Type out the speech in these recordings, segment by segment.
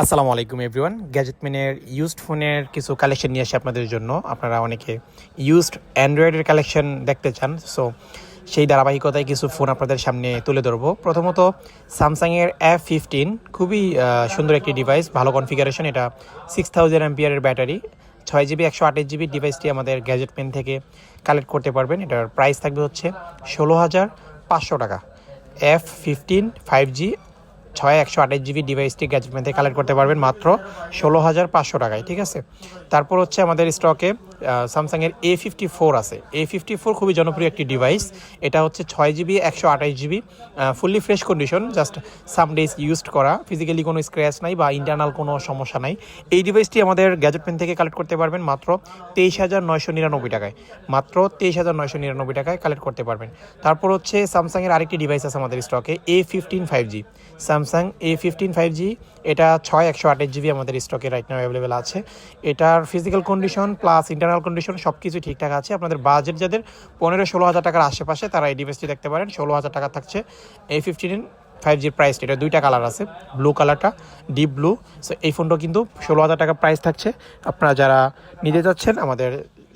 আসসালামু আলাইকুম everyone. গ্যাজেটম্যানের used ফোনের কিছু কালেকশন নিয়ে আসি আপনাদের জন্য। আপনারা অনেকে ইউজড অ্যান্ড্রয়েডের কালেকশন দেখতে চান, সো সেই ধারাবাহিকতায় কিছু ফোন আপনাদের সামনে তুলে ধরবো। প্রথমত স্যামসাংয়ের F15, খুবই সুন্দর একটি ডিভাইস, ভালো কনফিগারেশন। এটা 6000 অ্যাম্পিয়ারের ব্যাটারি, 6GB 128GB ডিভাইসটি আমাদের গ্যাজেটম্যান থেকে কালেক্ট করতে পারবেন। এটার প্রাইস থাকবে হচ্ছে 16,500 টাকা। F15 5G 128GB ডিভাইসটি গ্যাজেটম্যান থেকে কালেক্ট করতে পারবেন মাত্র 16,500 টাকায়, ঠিক আছে। তারপর হচ্ছে আমাদের স্টকে স্যামসাংয়ের A54 আছে। A54 খুবই জনপ্রিয় একটি ডিভাইস। এটা হচ্ছে 6GB 128GB, fully fresh condition, just some days used করা, ফিজিক্যালি কোনো স্ক্র্যাচ নাই বা ইন্টারনাল কোনো সমস্যা নাই। এই ডিভাইসটি আমাদের গ্যাজেটম্যান থেকে কালেক্ট করতে পারবেন মাত্র 23,999 টাকায়। মাত্র 23,999 টাকায় কালেক্ট করতে পারবেন। তারপর হচ্ছে স্যামসাংয়ের আরেকটি ডিভাইস আছে আমাদের স্টকে, A15 5G। Samsung A15 5G, এটা 128GB আমাদের স্টকে রাইট নাও অ্যাভেলেবেল আছে। এটার physical condition plus internal condition সব কিছু ঠিকঠাক আছে। আপনাদের বাজেট যাদের 15-16 হাজার টাকার আশেপাশে, তারা এই ডিভাইসটি দেখতে পারেন। 16,000 টাকা থাকছে A15 5Gর প্রাইসটা। এটা দুইটা কালার আছে, ব্লু কালারটা, ডিপ ব্লু। সো এই ফোনটা কিন্তু 16,000 টাকা প্রাইস থাকছে। আপনারা যারা নিতে যাচ্ছেন আমাদের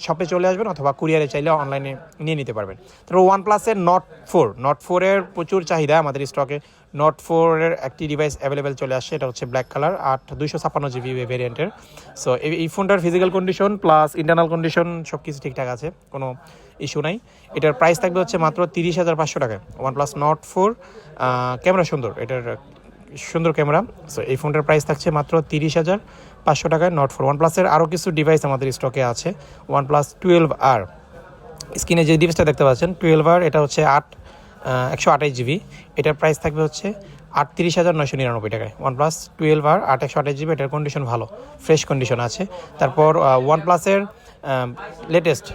শপে চলে আসবেন, অথবা কুরিয়ারে চাইলে অনলাইনে নিয়ে নিতে পারবেন। তারপর ওয়ানপ্লাসের নট ফোরের প্রচুর চাহিদা আমাদের স্টকে। নট ফোরের একটি ডিভাইস অ্যাভেলেবেল চলে আসছে, এটা হচ্ছে ব্ল্যাক কালার, 256GB ভেরিয়েন্টের। সো এই ফোনটার physical condition plus internal condition সব কিছু ঠিকঠাক আছে, কোনো ইস্যু নাই। এটার প্রাইস থাকবে হচ্ছে মাত্র 30,500 টাকায়। ওয়ানপ্লাস নট ফোর, ক্যামেরা সুন্দর, এটার সুন্দর ক্যামেরা। সো এই ফোনটার প্রাইস থাকছে মাত্র 30,500 টাকায় নট ফোর। ওয়ানপ্লাসের আরও কিছু ডিভাইস আমাদের স্টকে আছে। ওয়ানপ্লাস 12R, স্ক্রিনে যে ডিভাইসটা দেখতে পাচ্ছেন 12R, এটা হচ্ছে 128GB। এটার প্রাইস থাকবে হচ্ছে 38,999 টাকায়। ওয়ানপ্লাস 12R 128GB, এটার কন্ডিশন ভালো, ফ্রেশ কন্ডিশন আছে। তারপর ওয়ানপ্লাসের লেটেস্ট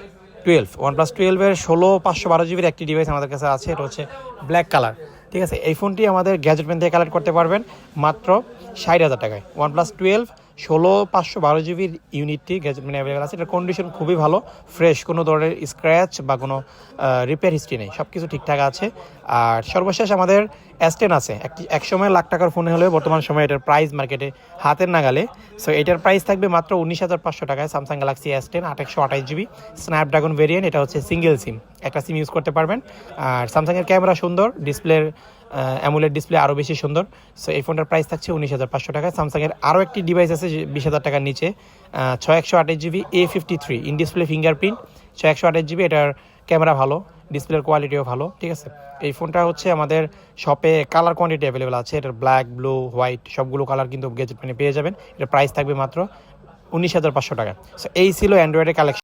ওয়ানপ্লাস 12-এর 16,512GB একটি ডিভাইস আমাদের কাছে আছে, এটা হচ্ছে ব্ল্যাক কালার, ঠিক আছে। এই ফোনটি আমাদের গ্যাজেটম্যান থেকে কালেক্ট করতে পারবেন মাত্র 60,000 টাকায়। ওয়ানপ্লাস 16,512GB ইউনিটটি গ্যাজেটম্যানে অ্যাভেলেবেল আছে। এটার কন্ডিশন খুবই ভালো, ফ্রেশ, কোনো ধরনের স্ক্র্যাচ বা কোনো রিপেয়ার হিস্ট্রি নেই, সব কিছু ঠিকঠাক আছে। আর সর্বশেষ আমাদের S10 আছে, একসময় লাখ টাকার ফোন হলেও বর্তমান সময়ে এটার প্রাইস মার্কেটে হাতের নাগালে। সো এটার প্রাইস থাকবে মাত্র 19,500 টাকায়। Samsung Galaxy S10 128GB Snapdragon variant, এটা হচ্ছে সিঙ্গেল সিম, একটা সিম ইউজ করতে পারবেন। আর স্যামসাংয়ের ক্যামেরা সুন্দর, ডিসপ্লের অ্যামোলেড ডিসপ্লে আরও বেশি সুন্দর। সো এই ফোনটার প্রাইস থাকছে 19,500 টাকায়। স্যামসাংয়ের আরও একটি ডিভাইস আছে 20,000 টাকার নিচে, 128GB A53 in display fingerprint, 128GB। এটার ক্যামেরা ভালো, ডিসপ্লের কোয়ালিটিও ভালো, ঠিক আছে। এই ফোনটা হচ্ছে আমাদের শপে কালার কোয়ান্টিটি অ্যাভেলেবেল আছে। এটার ব্ল্যাক, ব্লু, হোয়াইট সবগুলো কালার কিন্তু গ্যাজেটম্যানে পেয়ে যাবেন। এটার প্রাইস থাকবে মাত্র 19,500 টাকা। সো এই ছিল অ্যান্ড্রয়েডের কালেকশন।